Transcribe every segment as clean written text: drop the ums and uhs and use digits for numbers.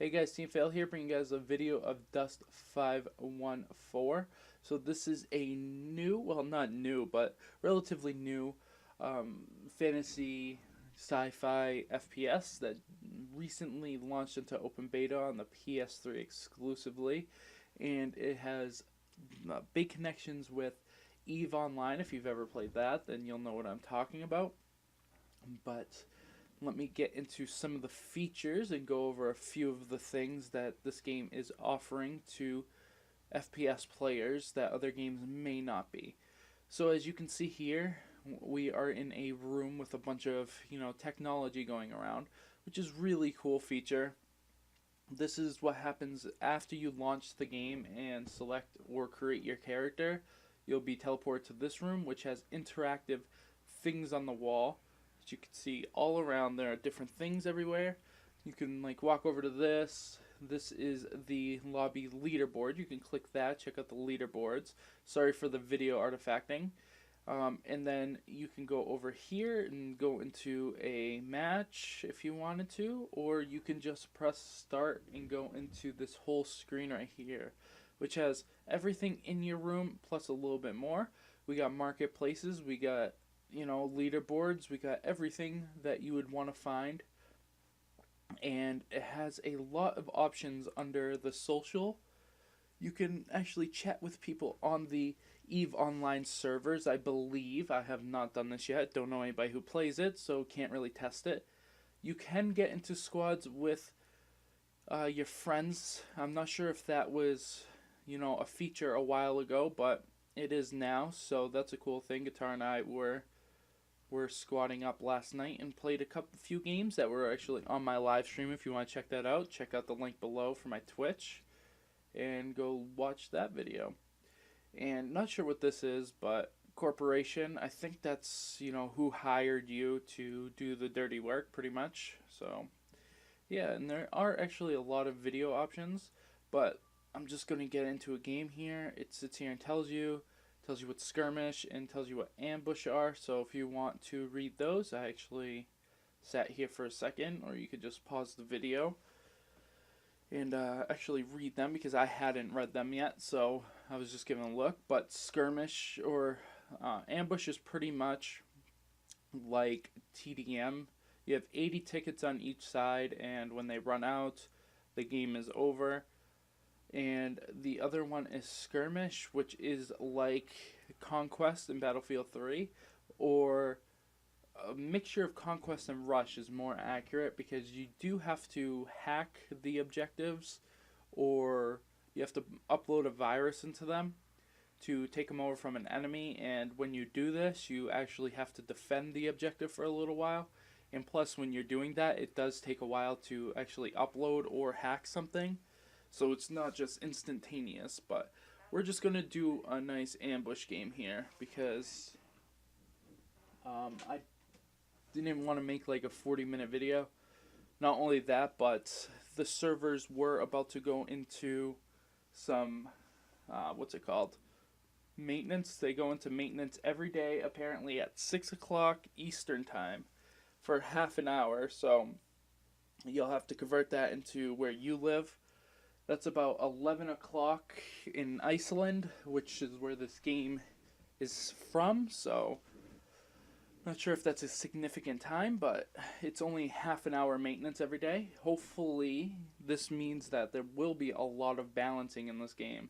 Hey guys, Team Fail here, bringing you guys a video of Dust 514. So this is a new, well not new, but relatively new fantasy sci-fi FPS that recently launched into open beta on the PS3 exclusively, and it has big connections with EVE Online. If you've ever played that, then you'll know what I'm talking about. But let me get into some of the features and go over a few of the things that this game is offering to FPS players that other games may not be. So as you can see here, we are in a room with a bunch of, technology going around, which is really cool feature. This is what happens after you launch the game and select or create your character. You'll be teleported to this room, which has interactive things on the wall that you can see all around. There are different things everywhere. You can walk over to this. This is the lobby leaderboard. You can click that, check out the leaderboards. Sorry for the video artifacting. And then you can go over here and go into a match if you wanted to, or you can just press start and go into this whole screen right here, which has everything in your room plus a little bit more. We got marketplaces, we got leaderboards, we got everything that you would want to find, and it has a lot of options under the social. You can actually chat with people on the EVE Online servers, I believe. I have not done this yet, don't know anybody who plays it, so can't really test it. You can get into squads with your friends. I'm not sure if that was, a feature a while ago, but it is now, so that's a cool thing. Guitar and I were squatting up last night and played a few games that were actually on my live stream. If you want to check that out, check out the link below for my Twitch and go watch that video. And not sure what this is, but corporation, I think that's, who hired you to do the dirty work pretty much. So yeah, and there are actually a lot of video options, but I'm just going to get into a game here. It sits here and tells you what skirmish and tells you what ambush are. So if you want to read those, I actually sat here for a second, or you could just pause the video and actually read them because I hadn't read them yet, so I was just giving a look. But skirmish or ambush is pretty much like TDM. You have 80 tickets on each side, and when they run out, the game is over. And the other one is skirmish, which is like Conquest in Battlefield 3, or a mixture of Conquest and Rush is more accurate, because you do have to hack the objectives, or you have to upload a virus into them to take them over from an enemy, and when you do this, you actually have to defend the objective for a little while. And plus, when you're doing that, it does take a while to actually upload or hack something. So it's not just instantaneous, but we're just going to do a nice ambush game here because I didn't even want to make like a 40-minute video. Not only that, but the servers were about to go into some, maintenance. They go into maintenance every day, apparently at 6 o'clock Eastern Time for half an hour. So you'll have to convert that into where you live. That's about 11 o'clock in Iceland, which is where this game is from, so not sure if that's a significant time, but it's only half an hour maintenance every day. Hopefully, this means that there will be a lot of balancing in this game,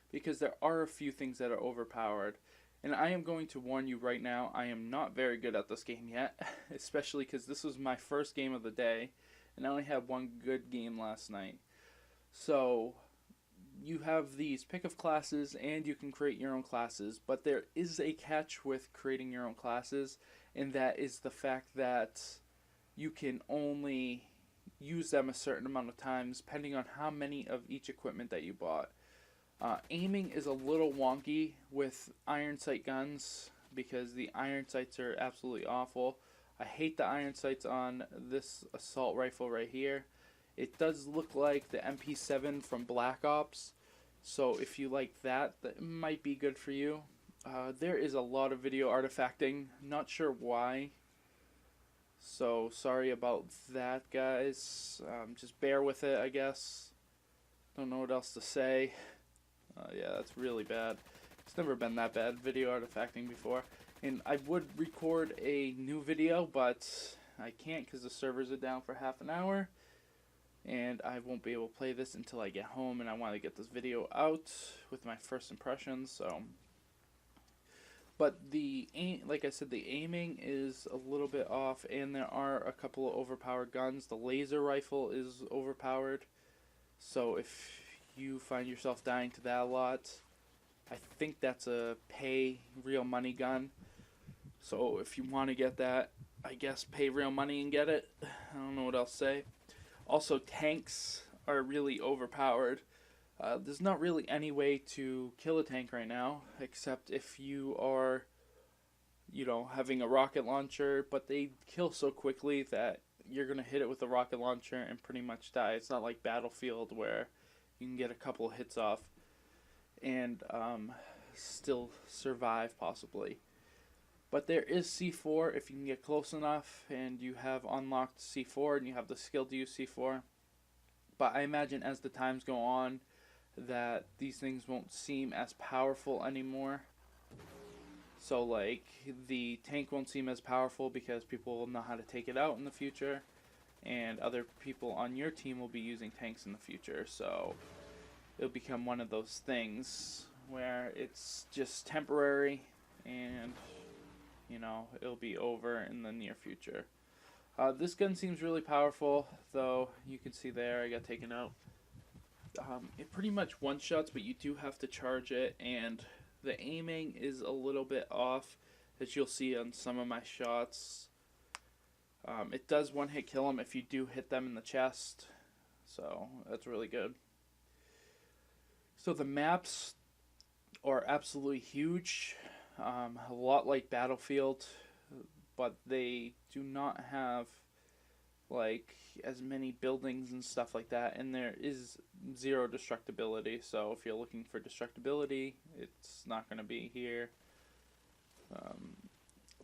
because there are a few things that are overpowered. And I am going to warn you right now, I am not very good at this game yet, especially because this was my first game of the day, and I only had one good game last night. So you have these pick of classes and you can create your own classes, but there is a catch with creating your own classes, and that is the fact that you can only use them a certain amount of times depending on how many of each equipment that you bought. Aiming is a little wonky with iron sight guns because the iron sights are absolutely awful. I hate the iron sights on this assault rifle right here. It does look like the MP7 from Black Ops, so if you like that, that might be good for you. There is a lot of video artifacting, not sure why. So sorry about that, guys. Just bear with it, I guess. Don't know what else to say. Yeah, that's really bad. It's never been that bad video artifacting before. And I would record a new video, but I can't because the servers are down for half an hour. And I won't be able to play this until I get home, and I want to get this video out with my first impressions, so. But like I said, the aiming is a little bit off, and there are a couple of overpowered guns. The laser rifle is overpowered, so if you find yourself dying to that a lot, I think that's a pay real money gun. So if you want to get that, I guess pay real money and get it. I don't know what else to say. Also, tanks are really overpowered. There's not really any way to kill a tank right now, except if you are, having a rocket launcher, but they kill so quickly that you're going to hit it with a rocket launcher and pretty much die. It's not like Battlefield where you can get a couple of hits off and still survive, possibly. But there is C4 if you can get close enough and you have unlocked C4 and you have the skill to use C4. But I imagine as the times go on that these things won't seem as powerful anymore. So like the tank won't seem as powerful because people will know how to take it out in the future, and other people on your team will be using tanks in the future. So it'll become one of those things where it's just temporary and it'll be over in the near future. This gun seems really powerful, though. You can see there I got taken out. It pretty much one-shots, but you do have to charge it, and the aiming is a little bit off, as you'll see on some of my shots. It does one-hit kill them if you do hit them in the chest, so that's really good. So the maps are absolutely huge. A lot like Battlefield, but they do not have like as many buildings and stuff like that, and there is zero destructibility. So if you're looking for destructibility, it's not going to be here.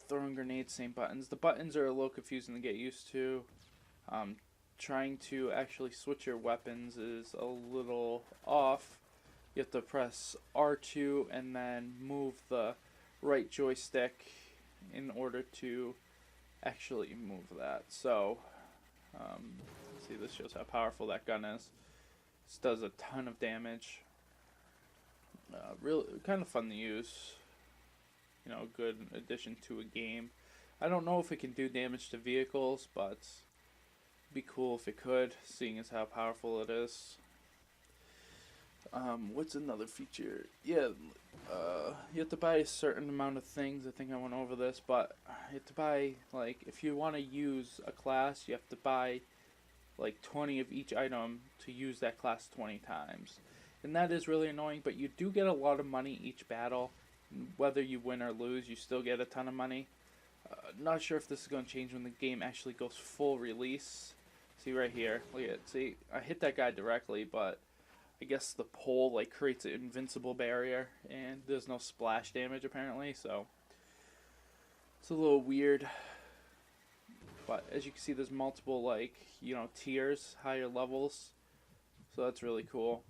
Throwing grenades, same buttons. The buttons are a little confusing to get used to. Trying to actually switch your weapons is a little off. You have to press R2 and then move the right joystick in order to actually move that. So, see, this shows how powerful that gun is. This does a ton of damage. Really kind of fun to use. Good addition to a game. I don't know if it can do damage to vehicles, but it'd be cool if it could, seeing as how powerful it is. What's another feature? Yeah, you have to buy a certain amount of things. I think I went over this, but you have to buy, like, if you want to use a class, you have to buy, like, 20 of each item to use that class 20 times. And that is really annoying, but you do get a lot of money each battle. Whether you win or lose, you still get a ton of money. Not sure if this is going to change when the game actually goes full release. See right here, look at it. See, I hit that guy directly, but I guess the pole like creates an invincible barrier, and there's no splash damage apparently, so it's a little weird. But as you can see, there's multiple tiers, higher levels, so that's really cool.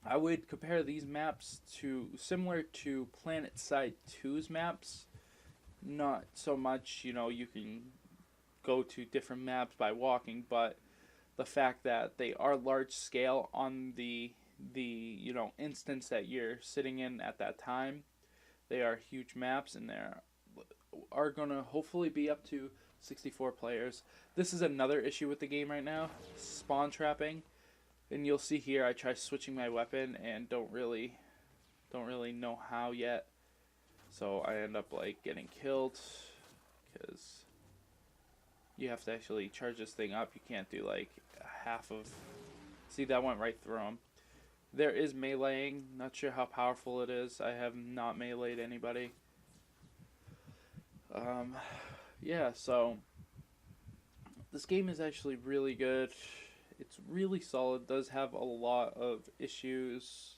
I would compare these maps to similar to PlanetSide 2's maps. Not so much, you can go to different maps by walking, but the fact that they are large scale on the instance that you're sitting in at that time. They are huge maps, and they are gonna hopefully be up to 64 players. This is another issue with the game right now, spawn trapping. And you'll see here I try switching my weapon and don't really know how yet. So I end up getting killed because you have to actually charge this thing up. You can't do half of. See, that went right through him. There is meleeing. Not sure how powerful it is. I have not meleeed anybody. Yeah, so this game is actually really good. It's really solid. Does have a lot of issues,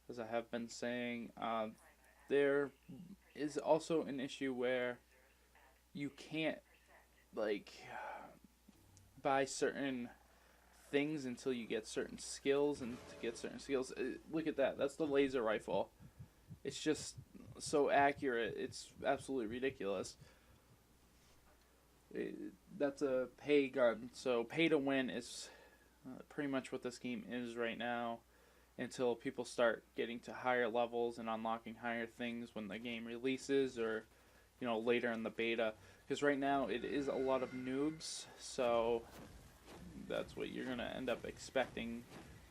as I have been saying. There is also an issue where you can't like buy certain things until you get certain skills, and to get certain skills, look at that. That's the laser rifle. It's just so accurate. It's absolutely ridiculous. That's a pay gun. So pay to win is pretty much what this game is right now, until people start getting to higher levels and unlocking higher things when the game releases, or later in the beta. Because right now it is a lot of noobs, so that's what you're gonna end up expecting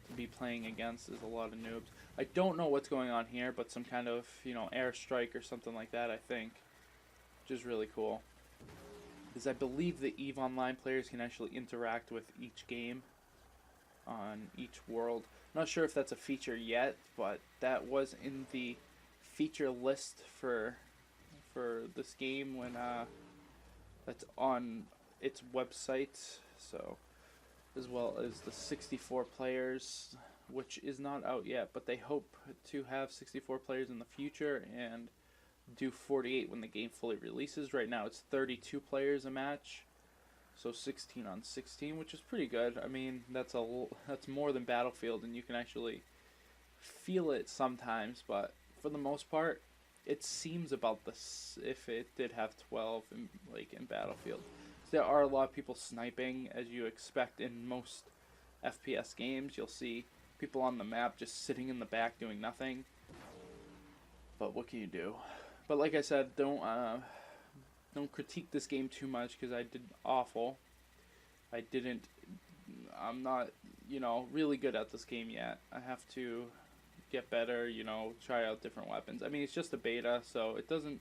to be playing against, is a lot of noobs. I don't know what's going on here, but some kind of airstrike or something like that, I think, which is really cool. Because I believe the EVE Online players can actually interact with each game on each world. I'm not sure if that's a feature yet, but that was in the feature list for this game when that's on its website. So, as well as the 64 players, which is not out yet, but they hope to have 64 players in the future and do 48 when the game fully releases. Right now it's 32 players a match, so 16 on 16, which is pretty good. I mean, that's more than Battlefield, and you can actually feel it sometimes, but for the most part, it seems about this if it did have 12 in Battlefield. There are a lot of people sniping, as you expect in most FPS games. You'll see people on the map just sitting in the back doing nothing. But what can you do? But like I said, don't critique this game too much, because I did awful. I'm not, really good at this game yet. I have to get better, try out different weapons. I mean, it's just a beta, so it doesn't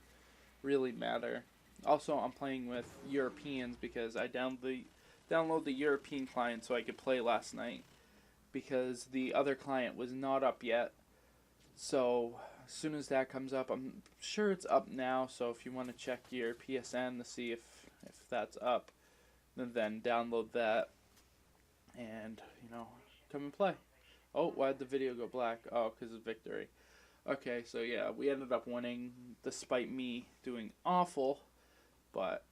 really matter. Also, I'm playing with Europeans because I download the European client so I could play last night, because the other client was not up yet. So as soon as that comes up, I'm sure it's up now, so if you want to check your PSN to see if that's up, then download that and, come and play. Oh, why'd the video go black? Oh, because of victory. Okay, so yeah, we ended up winning despite me doing awful, but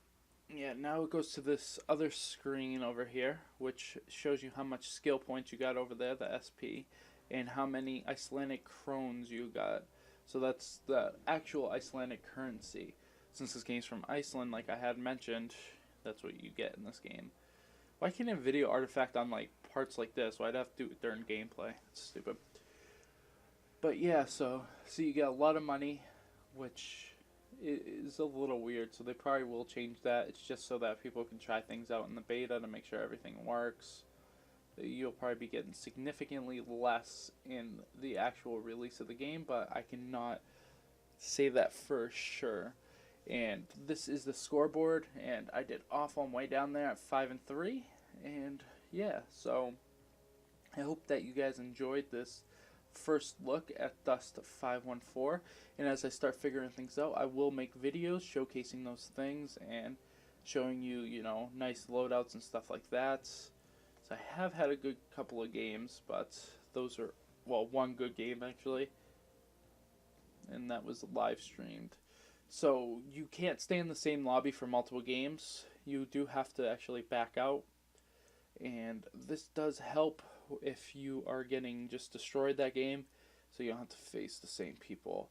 yeah, now it goes to this other screen over here, which shows you how much skill points you got over there, the SP, and how many Icelandic krones you got. So that's the actual Icelandic currency. Since this game's from Iceland, like I had mentioned, that's what you get in this game. Why can't a video artifact on parts like this? Well, I'd have to do it during gameplay. It's stupid. But yeah, so you get a lot of money, which is a little weird. So they probably will change that. It's just so that people can try things out in the beta to make sure everything works. You'll probably be getting significantly less in the actual release of the game, but I cannot say that for sure. And this is the scoreboard, and I did awful. I'm way down there at 5-3, and yeah, so I hope that you guys enjoyed this first look at Dust 514, and as I start figuring things out, I will make videos showcasing those things and showing you, nice loadouts and stuff like that. So I have had a good couple of games, but those are, well, one good game actually, and that was live streamed. So you can't stay in the same lobby for multiple games. You do have to actually back out, and this does help if you are getting just destroyed that game, so you don't have to face the same people.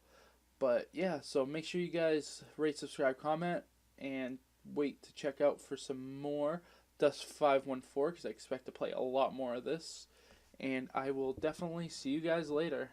But yeah, so make sure you guys rate, subscribe, comment, and wait to check out for some more Dust 514, because I expect to play a lot more of this, and I will definitely see you guys later.